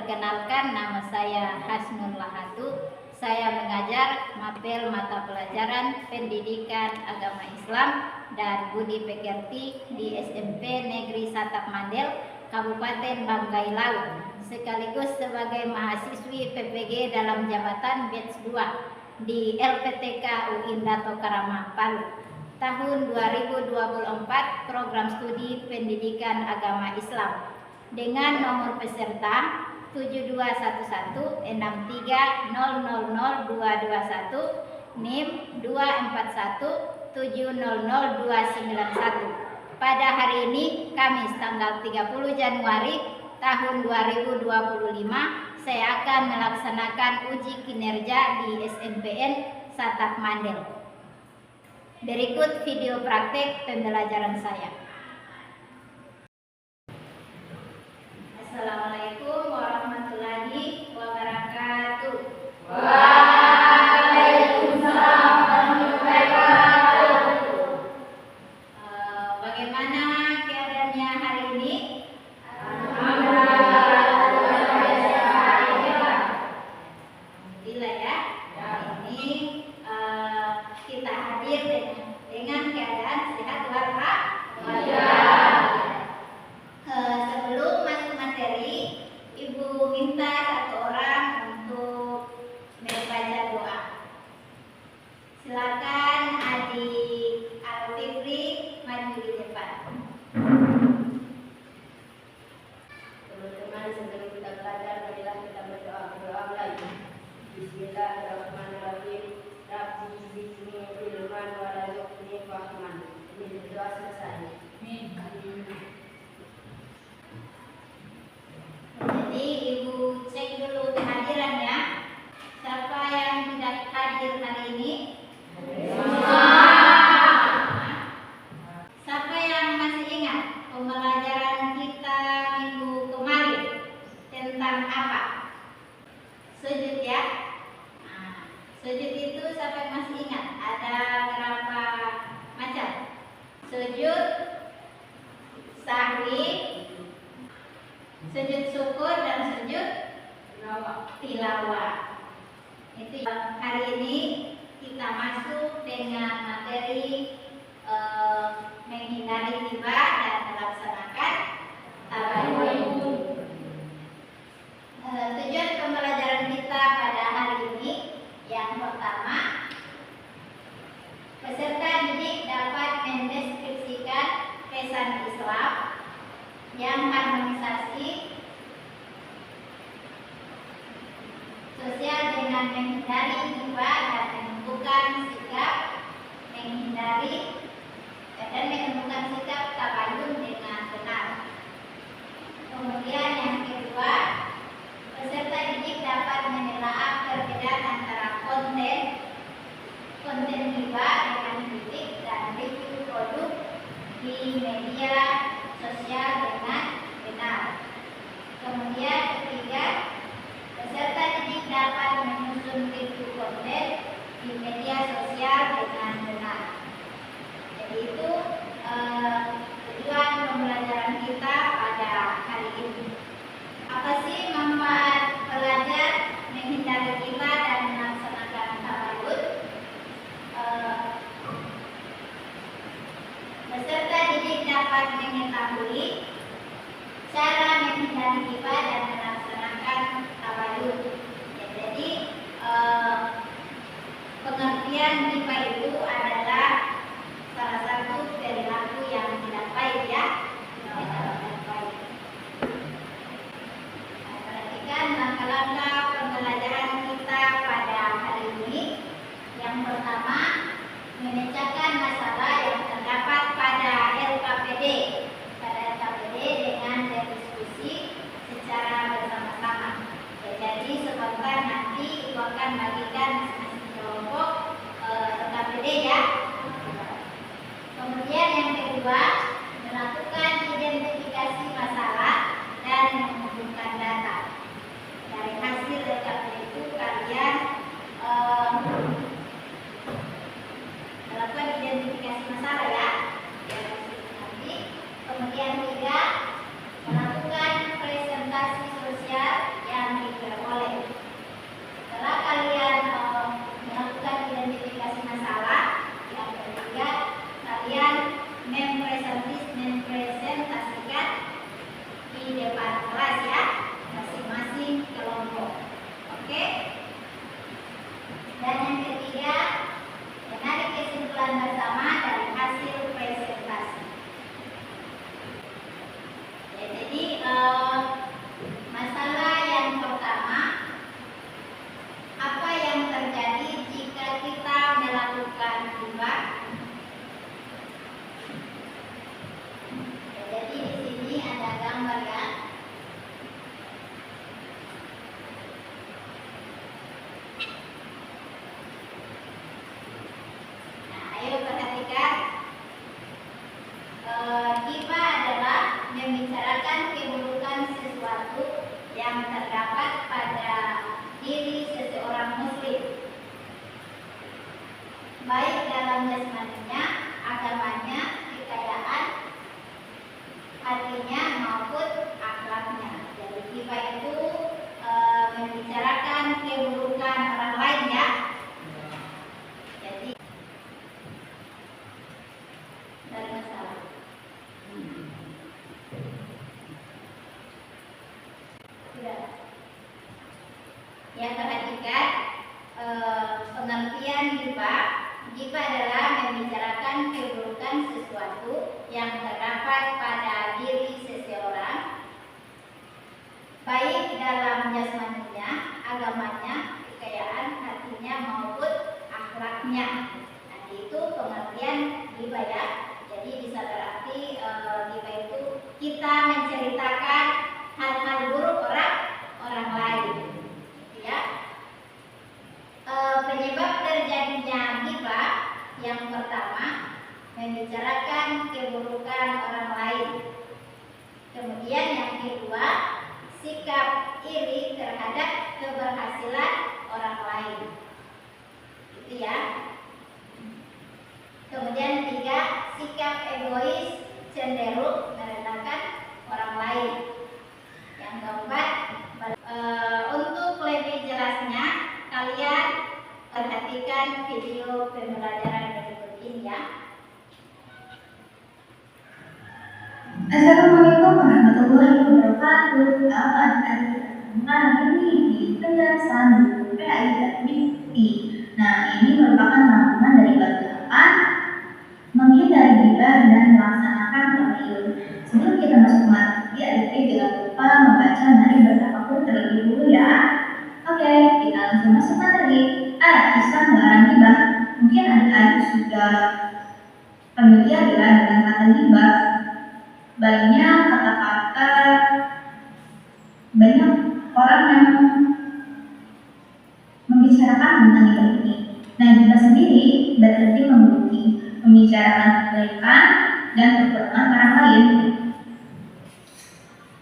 Perkenalkan, nama saya Hasnul Lahatu. Saya mengajar mapel mata pelajaran Pendidikan Agama Islam dan Budi Pekerti di SMP Negeri Satap Mandel, Kabupaten Banggai Laut, sekaligus sebagai mahasiswi PPG dalam jabatan batch 2 di LPTK UIN Dato Karama Palu. Tahun 2024 program studi Pendidikan Agama Islam dengan nomor peserta 72163000221, NIM 2417000291. Pada hari ini Kamis tanggal 30 Januari tahun 2025, saya akan melaksanakan uji kinerja di SMPN Satap Mandel. Berikut video praktek pembelajaran saya. Assalamualaikum warahmatullahi wabarakatuh. Waalaikumsalam warahmatullahi wabarakatuh. Bagaimana keadaannya hari ini? Alhamdulillah ya. Ini kita hadir dengan keadaan sehat walafiat. Sebelum masuk materi, Ibu minta satu orang untuk membaca doa. Silakan Adik Al-Fitri maju di depan. Teman-teman, sebelum kita belajar, marilah kita berdoa lagi. Bismillahirrahmanirrahim. Rabbi zidni ilman wa rzuqni fahman. Ini doa selesai. Jadi Ibu cek dulu kehadirannya. Siapa yang tidak hadir hari ini? Siapa yang masih ingat pembelajaran kita minggu kemarin tentang apa? Sujud ya. Sujud itu siapa yang masih ingat? Ada berapa macam? Sujud sahwi, sujud syukur, dan sujud tilawah. Itu hari ini kita masuk dengan materi menghindari riba dan melaksanakan tabayun. Tujuan pembelajaran kita pada hari ini yang pertama, peserta didik dapat mendeskripsikan pesan Islam yang harmonisasi sosial dengan menghindari riba dan menentukan sikap tabayun dengan benar. Kemudian yang kedua, peserta didik dapat menelaah perbedaan antara konten riba dengan kritik dan review produk di media sosial dengan benar. Kemudian ketiga, peserta didik dapat menyusun review konten di media sosial dengan benar. Jadi itu tujuan pembelajaran kita pada hari ini. Apa sih manfaat belajar menghindari riba dan melaksanakan tabayun? Peserta didik dapat mengetahui cara menghindari riba dan melaksanakan tabayun. Ya, jadi pengertian riba itu adalah salah satu perilaku yang tidak baik ya. Perhatikan langkah-langkah pembelajaran kita pada hari ini. Yang pertama, memecahkan masalah yang terdapat pada LKPD dengan berdiskusi secara bersama-sama. Jadi sebentar nanti Ibu akan bagikan masing-masing kelompok LKPD ya. Kemudian yang kedua, melakukan identifikasi masalah dan mengumpulkan data. Dari hasil LKPD itu kalian melakukan identifikasi masalah ya. Kemudian tiga, melakukan presentasi sosial yang yang terdapat pada diri seseorang muslim, baik dalam jasmaninya, agamanya, kekayaan, hatinya maupun akhlaknya. Jadi ghibah itu membicarakan keburukan orang lain ya. Jadi dari masalah. Ya, perhatikan pengertian ghibah. Ghibah adalah membicarakan keburukan sesuatu yang terdapat pada diri seseorang, baik dalam jasmaninya, agamanya, kekayaan, hatinya maupun akhlaknya. Nanti itu pengertian ghibah ya. Jadi bisa berarti ghibah itu kita menceritakan hal-hal buruk orang lain. Ya. Penyebab terjadinya ghibah yang pertama, membicarakan keburukan orang lain. Kemudian yang kedua, sikap iri terhadap keberhasilan orang lain. Itu ya. Kemudian tiga, sikap egois cenderung merendahkan orang lain. Yang keempat, untuk lebih jelasnya kalian perhatikan video pembelajaran berikut ini ya. Assalamualaikum warahmatullahi wabarakatuh. Selamat hari ini di penjelasan PAI dan MIPI. Nah, ini merupakan rangkuman dari bab 8, menghindari ghibah dan melaksanakan tamayun. Sebelum kita masuk ke materi, adik-adik jangan lupa membaca mari bertafakkur terlebih dulu ya. Oke, kita langsung masuk materi. Islam melarang ghibah. Mungkin adik-adik sudah familiar ya dengan kata ghibah. Banyak kata-kata, banyak orang yang membicarakan tentang ghibah ini. Nah, ghibah sendiri berarti membenci, membicarakan kebaikan dan kekurangan orang lain.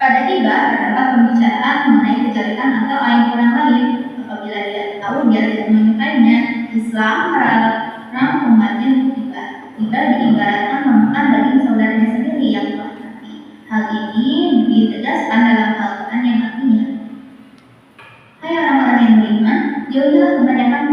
Pada ghibah terdapat pembicaraan mengenai kejelekan atau aib orang lain. Apabila dia tahu dia tidak menyukainya, Islam melarang umatnya untuk ghibah. Ghibah diibaratkan memakan daging saudaranya sendiri yang telah mati. Hal ini ditegaskan dalam Al-Quran yang artinya, hai orang-orang yang beriman, jauhilah kebanyakan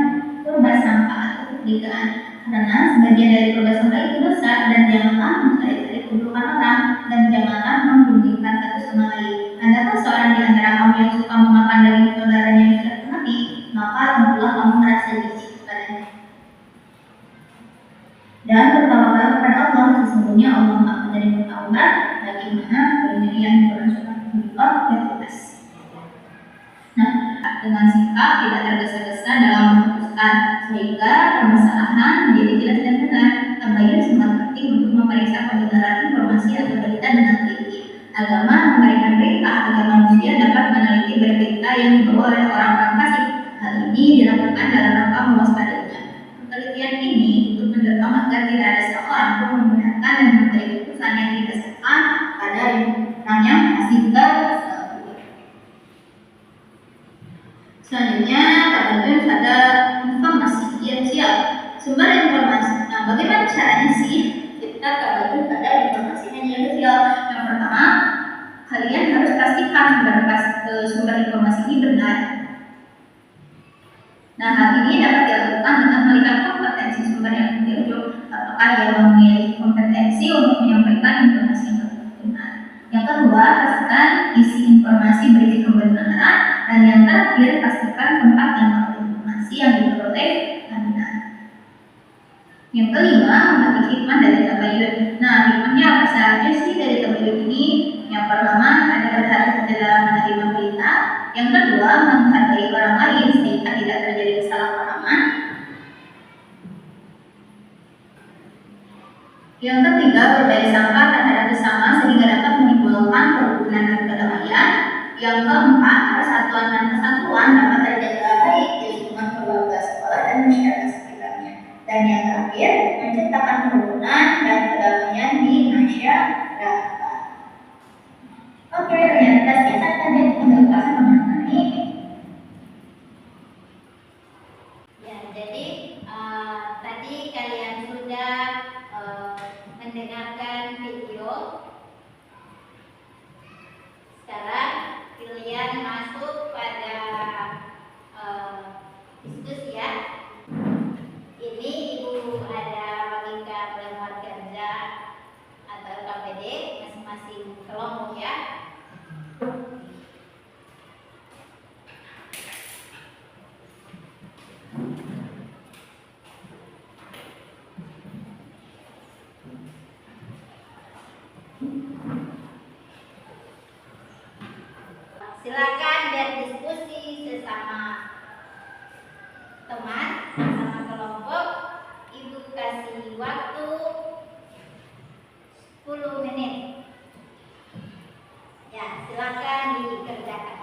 kurban sampah atau kecurigaan, karena sebagian dari kurban sampah itu dosa, dan janganlah mencari-cari keburukan orang, dan janganlah membandingkan satu sama lain. Adakah seorang di antara kamu yang suka memakan daging saudaranya yang sudah mati, maka tentulah kamu merasa jijik kepadanya. Dan bertawakallah kepada Allah, sesungguhnya Allah Maha Penerima Taubat bagi mana penyediaan Quran surat Al-Baqarah ayat 12. Nah, dengan sikap tidak tergesa-gesa dalam memutuskan sehingga permasalahan menjadi jelas dan benar. Tabayun sangat penting untuk memeriksa kebenaran informasi atau berita dengan teliti. Agama memberikan perintah agar manusia dapat meneliti berita yang dibawa oleh orang-orang fasik. Hal ini dilakukan dalam rangka mewaspadainya. Penelitian ini untuk mendorong agar tidak ada seorang pun membenarkan dan memberi keputusan yang didasarkan pada orang yang fasik tersebut. Selanjutnya, tabayun pada informasi. Siap. Sumber informasi. Nah, bagaimana caranya sih kita tabayun pada informasi media sosial? Yang pertama, kalian harus pastikan sumber informasi ini benar. Nah, hal ini dapat dilakukan dengan melihat kompetensi sumber yang dirujuk. Apakah dia memiliki kompetensi untuk menyampaikan informasi yang benar? Yang kedua, pastikan isi informasi berisi kebenaran. Dan yang terakhir, pastikan tempat dan waktu informasi yang diperoleh benar. Yang kelima, memetik hikmah dari tabayun. Nah, hikmahnya apa saja sih dari tabayun ini? Yang pertama, ada berhati-hati dalam menerima berita. Yang kedua, menghargai orang lain sehingga tidak terjadi kesalahpahaman. Yang ketiga, berbagi sangka terhadap sesama sehingga dapat menimbulkan kerukunan dan kedamaian. Yang keempat, persatuan dan kesatuan dapat terjaga baik di lingkungan keluarga, sekolah, dan masyarakat sekitarnya. Dan yang terakhir, menciptakan kerukunan dan kedamaian di masyarakat. Oke, ternyata singkat saja untuk pembahasan silakan berdiskusi sesama teman, sesama kelompok. Ibu kasih waktu 10 menit. Ya, silakan dikerjakan.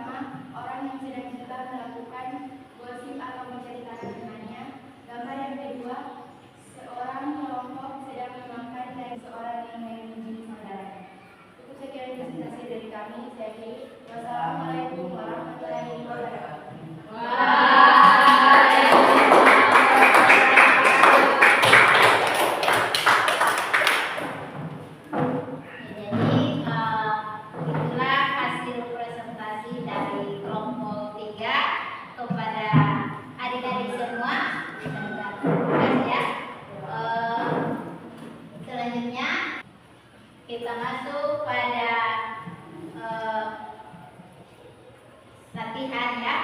pertama, orang yang sedang kita melakukan gosip atau menceritakan temannya. Gambar yang kedua, seorang kelompok sedang memakan dari seorang yang memuji saudaranya. Cukup sekian presentasi dari kami. Saya akhiri. Wassalamualaikum warahmatullahi wabarakatuh. Itulah hasil presentasi dari kelompok 3 kepada adik-adik semua. Ya. Selanjutnya kita masuk pada latihan ya,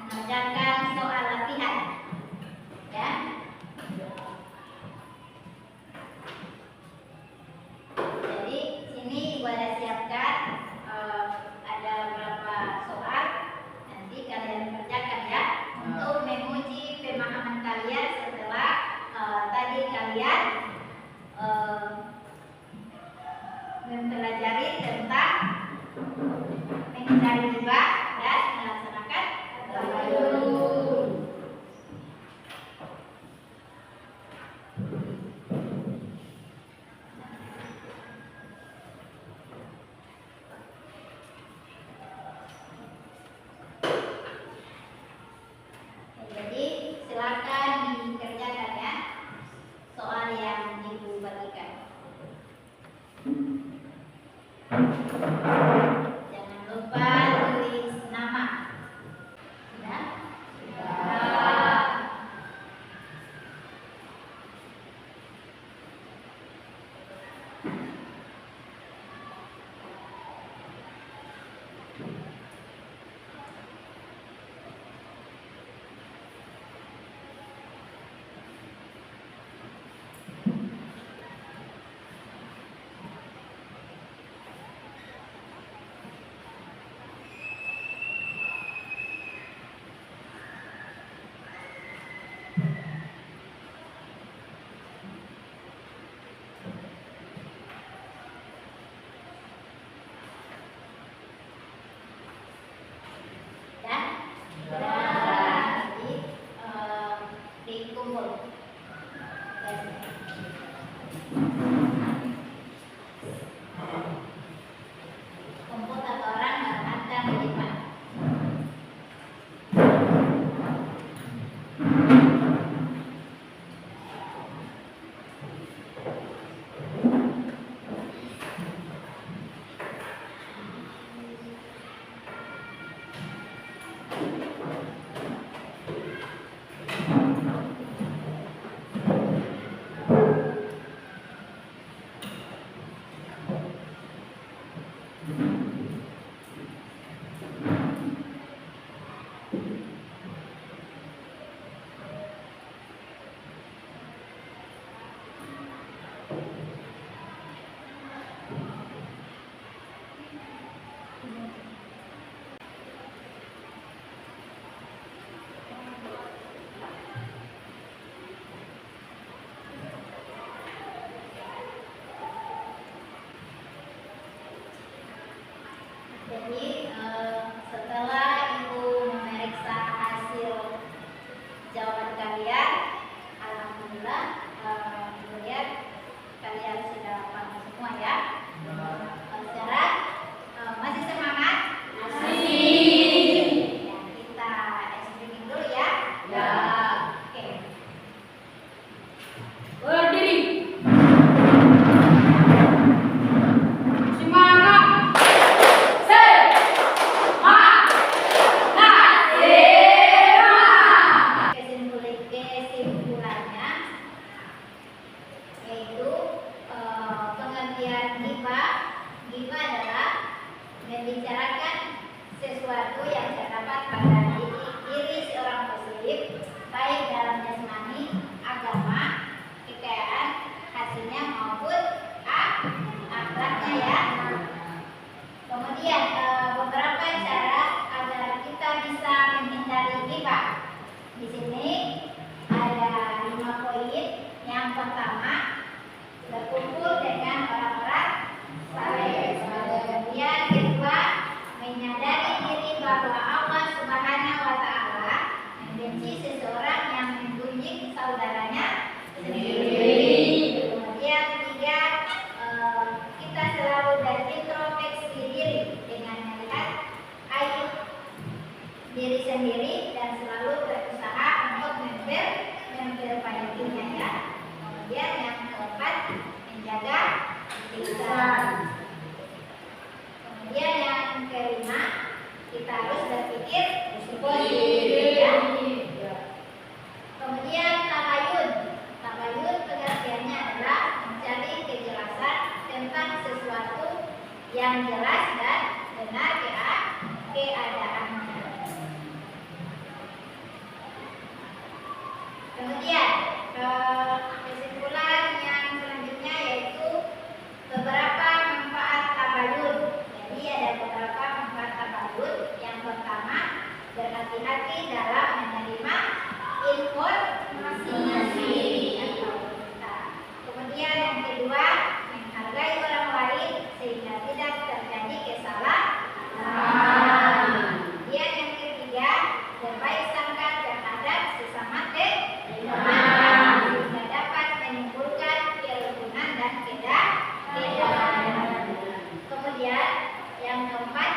mengerjakan soal latihan ya. Jadi sini Ibu ada siapkan ada berapa soal, nanti kalian kerjakan ya untuk menguji pemahaman kalian setelah tadi kalian mempelajari tentang menghindari riba dan melaksanakan tabayun. Jadi silakan dikerjakan ya soal yang Ibu bagikan. Jangan lupa tulis nama. Sudah? Sudah. Ya? Sudah. Jadi dikumpul. Kumpul satu orang mengatakan berlipat. Jadi setelah Ibu memeriksa hasil jawaban kalian, alhamdulillah Ibu lihat kalian sudah paham semua ya. Sekarang masih semangat? Masih. Ya, kita explaining dulu ya. Ya. Oke. Berdiri. Semangat. Kesimpulannya yaitu pengertian ghibah. Ghibah adalah membicarakan sesuatu yang terdapat pada diri seorang muslim, baik dalam jasmani, agama, kekayaan, hasilnya maupun akhlaknya ya. Kemudian beberapa cara agar kita bisa menghindari ghibah. Di sini ada 5 poin. Yang pertama, berkumpul dengan orang-orang saleh. Kemudian kedua, menyadari diri bahwa diri sendiri dan selalu berusaha untuk memperbaikinya ya. Kemudian yang keempat, menjaga lisan. Kemudian yang kelima, kita harus berpikir positif ya. Kemudian tabayun. Tabayun pengertiannya adalah mencari kejelasan tentang sesuatu yang jelas dan benar keadaannya. Kemudian kesimpulan yang selanjutnya yaitu beberapa manfaat tabayun. Jadi ada beberapa manfaat tabayun. Yang pertama, berhati-hati dalam menerima informasi atau berita. Kemudian yang kedua, menghargai orang lain sehingga tidak terjadi kesalahan. Kemudian yang ketiga, berbaik sangka terhadap sesama teman sehingga dapat menimbulkan kerukunan dan keadaan. Kemudian yang keempat,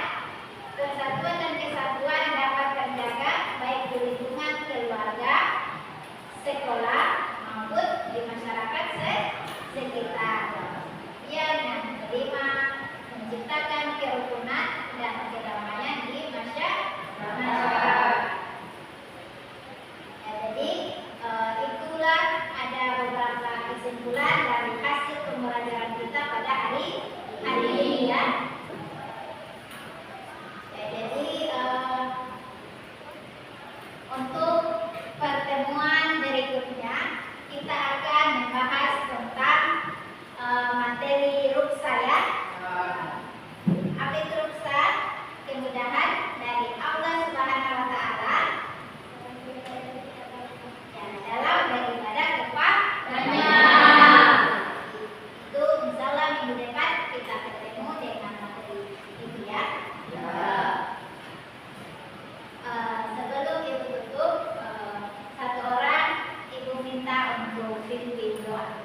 persatuan dan kesatuan dapat terjaga baik di lingkungan keluarga, sekolah maupun di masyarakat sekitar. Kemudian yang kelima, menciptakan kerukunan dan kedamaian di masyarakat. Ya, jadi itulah ada beberapa kesimpulan dari hasil pembelajaran kita pada hari ini ya. Jadi untuk pertemuan berikutnya kita akan membahas tentang materi ruksa ya. Apa itu ruksa? Kemudahan dari Allah Subhanahu wa taala yang dalam beribadah kepadanya. Itu insyaallah minggu depan kita ketemu dengan materi itu ya. Sebelum ibu tutup, satu orang ibu minta untuk pimpin doa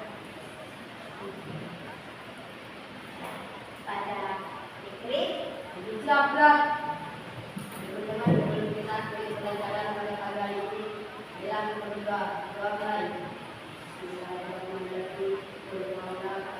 pada Fikri. Sabda bagaimana sebelum kita beri pelajaran pada pagi ini dalam berdoa doa baik. Bismillahirrahmanirrahim.